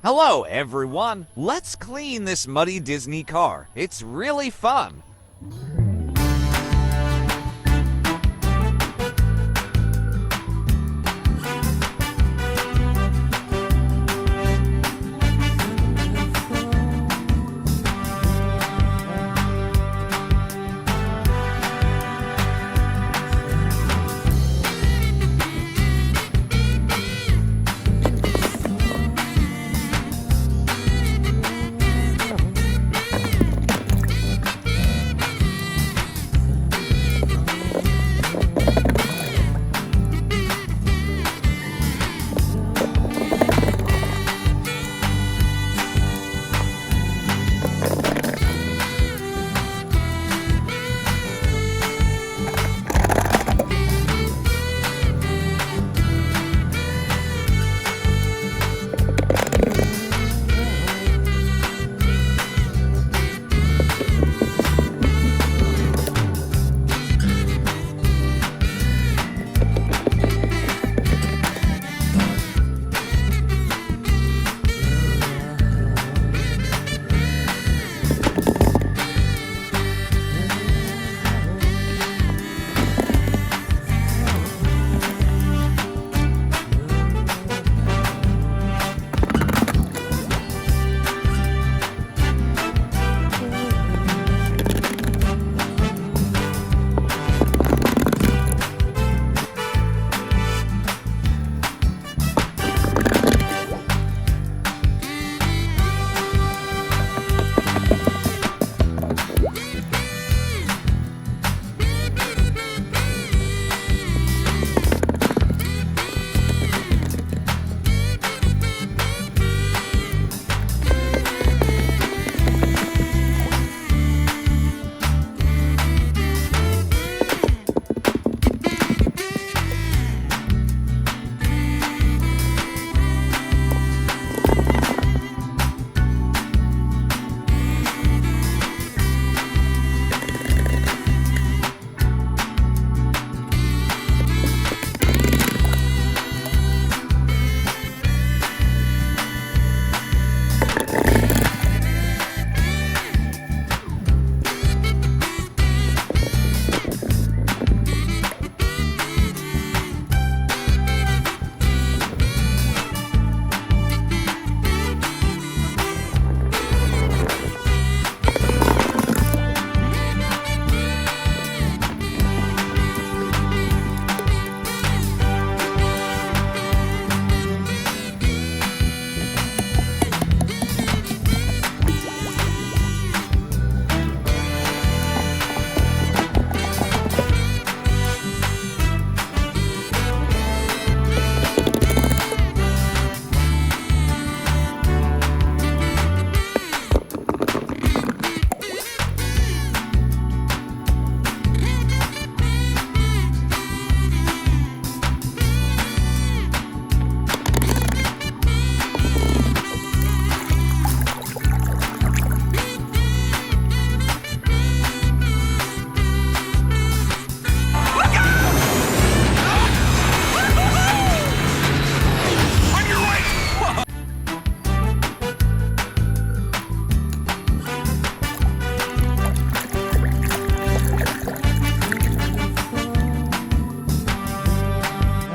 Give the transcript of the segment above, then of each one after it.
Hello, everyone. Let's clean this muddy Disney car. It's really fun.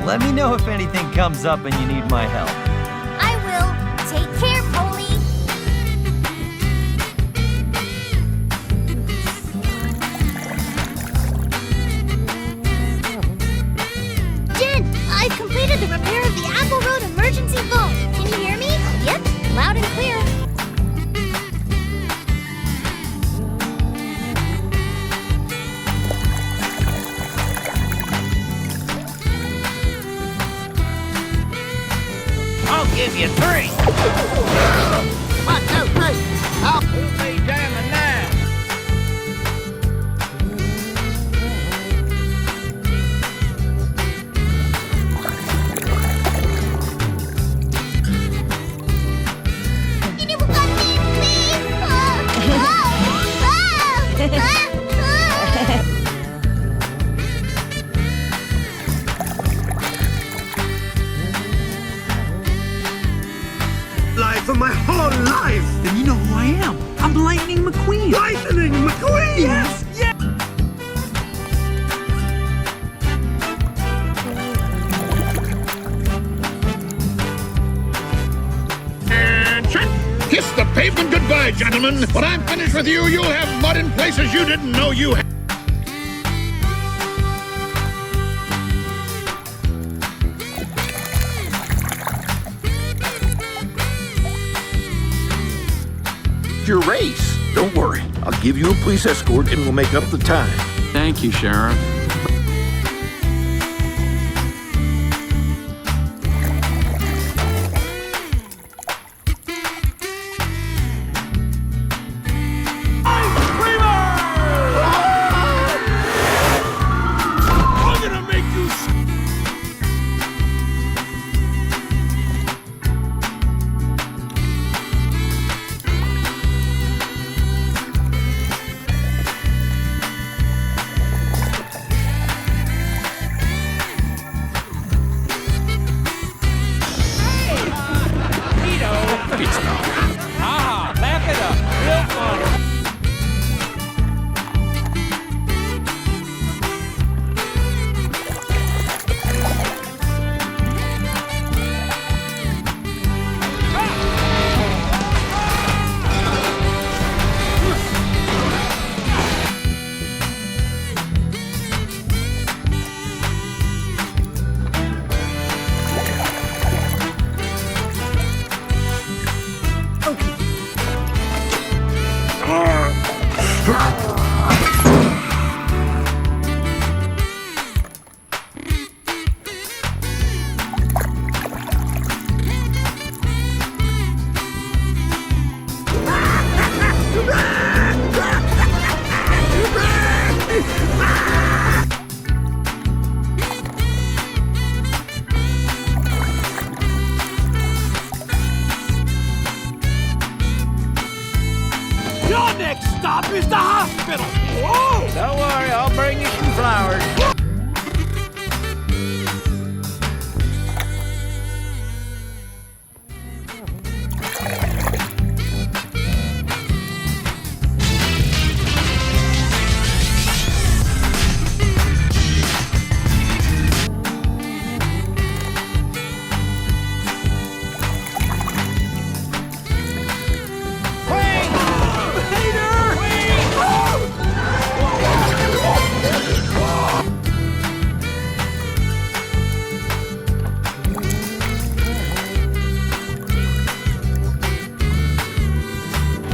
Let me know if anything comes up and you need my help. I will. Take care, Polly. Jen, I've completed the repair of the Apple Road emergency phone. Can you hear me? Yep, loud and clear. I'll give you 3. 1, 2, 3. I'll be jamming now. Ini bukan mimpi. Lights for my whole life! Then you know who I am. I'm Lightning McQueen. Lightning McQueen! Yes, yes. And check! Kiss the pavement goodbye, gentlemen. When I'm finished with you, you'll have mud in places you didn't know you had. Your race. Don't worry. I'll give you a police escort and we'll make up the time. Thank you, Sheriff. I'm gonna make you. Your next stop is the hospital. Whoa! Don't worry, I'll bring you some flowers.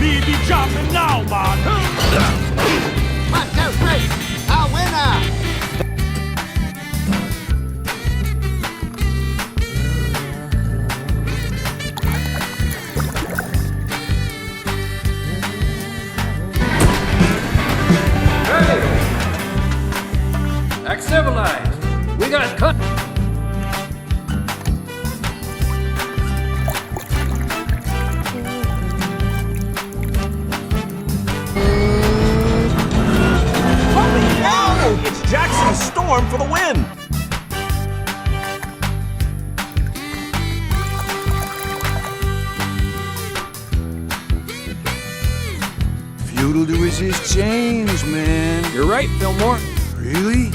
Need be jumping now, man. 1, 2, 3. A winner! Act civilized. We got cut. It's Jackson Storm for the win. Futile to resist change, man. You're right, Fillmore. Really?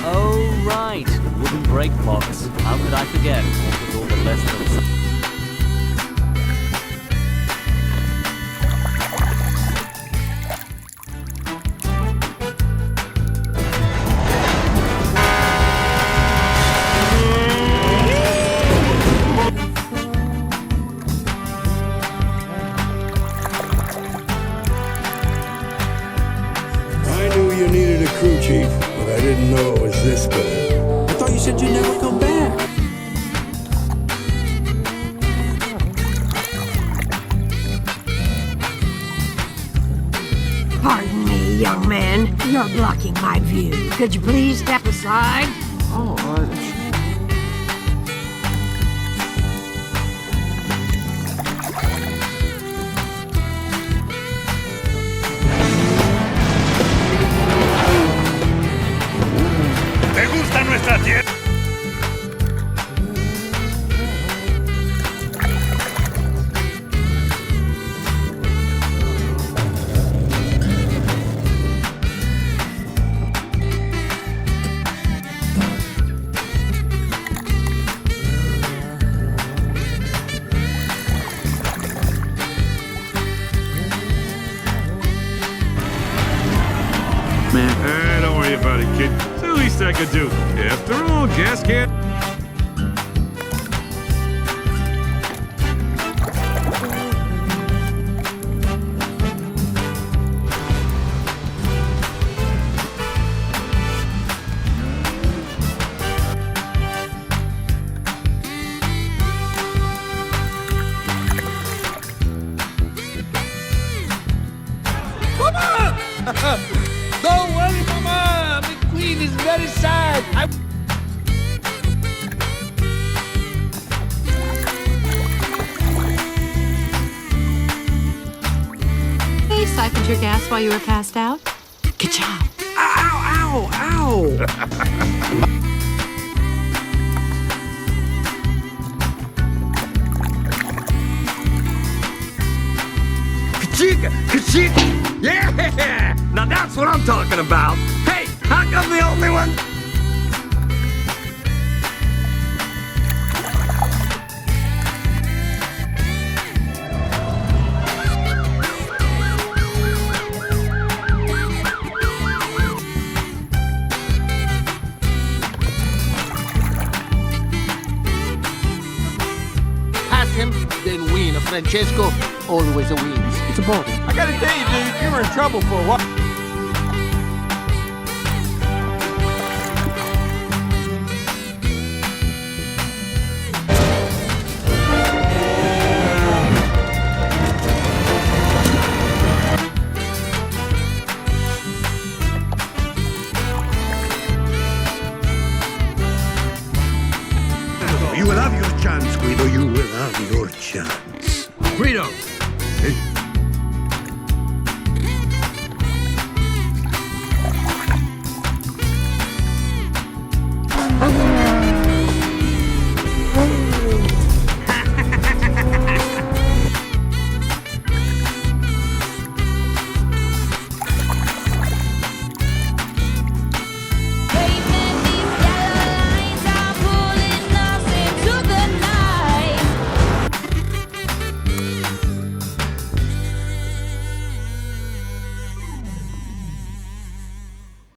Oh, right. The wooden brake box. How could I forget? What with all the lessons. I knew you needed a crew chief, but I didn't know it was this bad. I thought you said you'd never come back. Pardon me, young man. man, you're blocking my view. Could you please step aside? ¿Te gusta nuestra tierra? Don't worry about it, kid. It's the least I could do. After all, gas can. Don't worry, Mama. The queen is very sad. Hey, siphoned your gas while you were passed out? Good job. Ow, ow, ow. Kachika, kachika. Yeah! Now that's what I'm talking about. Hey, how come the only one? Pass him, then win. Francesco always wins. It's a ball. I gotta tell you, dude, you were in trouble for a while. You will have your chance, Guido. You will have your chance. Guido,